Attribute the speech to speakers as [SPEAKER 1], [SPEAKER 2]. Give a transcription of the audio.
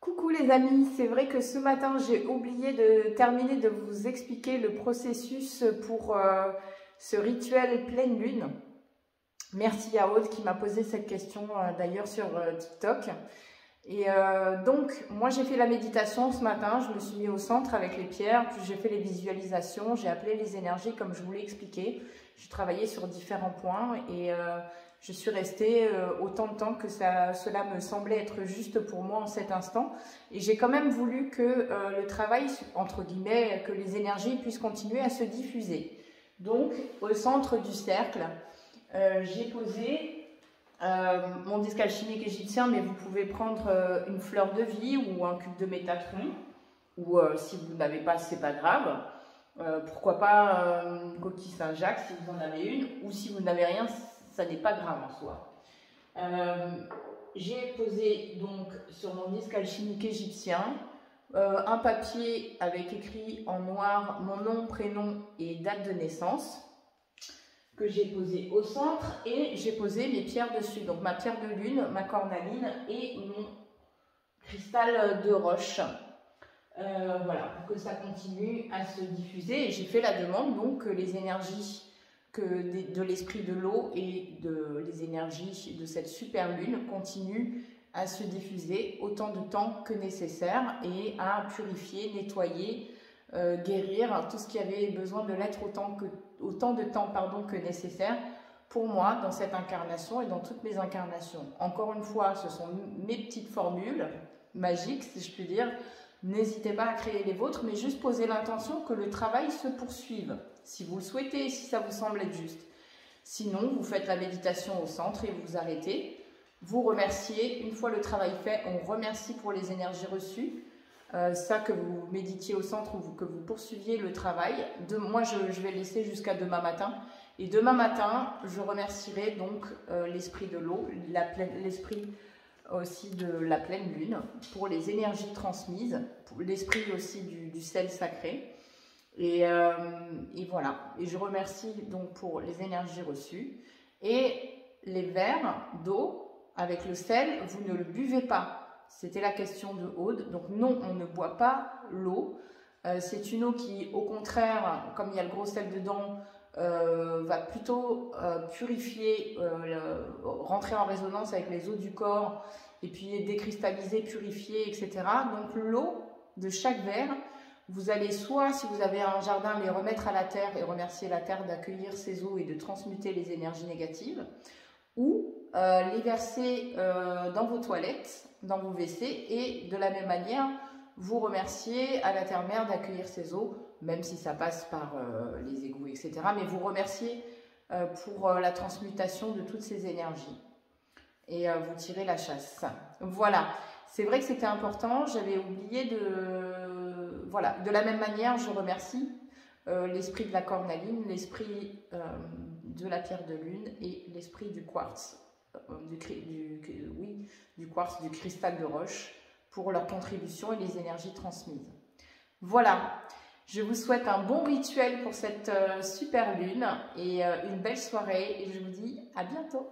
[SPEAKER 1] Coucou les amis, c'est vrai que ce matin j'ai oublié de terminer de vous expliquer le processus pour ce rituel pleine lune. Merci à Aude qui m'a posé cette question d'ailleurs sur TikTok. Et donc moi j'ai fait la méditation ce matin, je me suis mis au centre avec les pierres, puis j'ai fait les visualisations, j'ai appelé les énergies comme je vous l'ai expliqué. J'ai travaillé sur différents points et je suis restée autant de temps que cela me semblait être juste pour moi en cet instant. Et j'ai quand même voulu que le travail, entre guillemets, que les énergies puissent continuer à se diffuser. Donc, au centre du cercle, j'ai posé mon disque alchimique égyptien, mais vous pouvez prendre une fleur de vie ou un cube de Métatron, ou si vous n'avez pas, c'est pas grave. Pourquoi pas une coquille Saint-Jacques si vous en avez une, ou si vous n'avez rien, ça n'est pas grave en soi. J'ai posé donc sur mon disque alchimique égyptien un papier avec écrit en noir mon nom, prénom et date de naissance que j'ai posé au centre et j'ai posé mes pierres dessus. Donc ma pierre de lune, ma cornaline et mon cristal de roche. Voilà, pour que ça continue à se diffuser. Et j'ai fait la demande donc que les énergies de l'esprit de l'eau et les énergies de cette super lune continuent à se diffuser autant de temps que nécessaire et à purifier, nettoyer, guérir tout ce qui avait besoin de l'être autant de temps que nécessaire pour moi dans cette incarnation et dans toutes mes incarnations. Encore une fois, ce sont mes petites formules magiques, si je puis dire. N'hésitez pas à créer les vôtres, mais juste poser l'intention que le travail se poursuive, si vous le souhaitez, si ça vous semble être juste. Sinon, vous faites la méditation au centre et vous arrêtez. Vous remerciez, une fois le travail fait, on remercie pour les énergies reçues. Ça, que vous méditiez au centre ou que vous poursuiviez le travail. Moi, je vais laisser jusqu'à demain matin. Et demain matin, je remercierai donc l'esprit de l'eau, l'esprit aussi de la pleine lune, pour les énergies transmises, pour l'esprit aussi du sel sacré. Et voilà. Et je remercie donc pour les énergies reçues. Et les verres d'eau avec le sel, vous ne le buvez pas. C'était la question de Aude. Donc non, on ne boit pas l'eau. C'est une eau qui, au contraire, comme il y a le gros sel dedans, va plutôt purifier, rentrer en résonance avec les eaux du corps et puis décristalliser, purifier, etc. Donc l'eau de chaque verre, vous allez soit, si vous avez un jardin, les remettre à la terre et remercier la terre d'accueillir ces eaux et de transmuter les énergies négatives, ou les verser dans vos toilettes, dans vos WC, et de la même manière, vous remerciez à la terre-mère d'accueillir ces eaux, même si ça passe par les égouts, etc. Mais vous remerciez pour la transmutation de toutes ces énergies. Et vous tirez la chasse. Voilà, c'est vrai que c'était important, j'avais oublié de... Voilà, de la même manière, je remercie l'esprit de la cornaline, l'esprit de la pierre de lune et l'esprit du quartz, du quartz, du cristal de roche, pour leur contribution et les énergies transmises. Voilà, je vous souhaite un bon rituel pour cette super lune et une belle soirée et je vous dis à bientôt.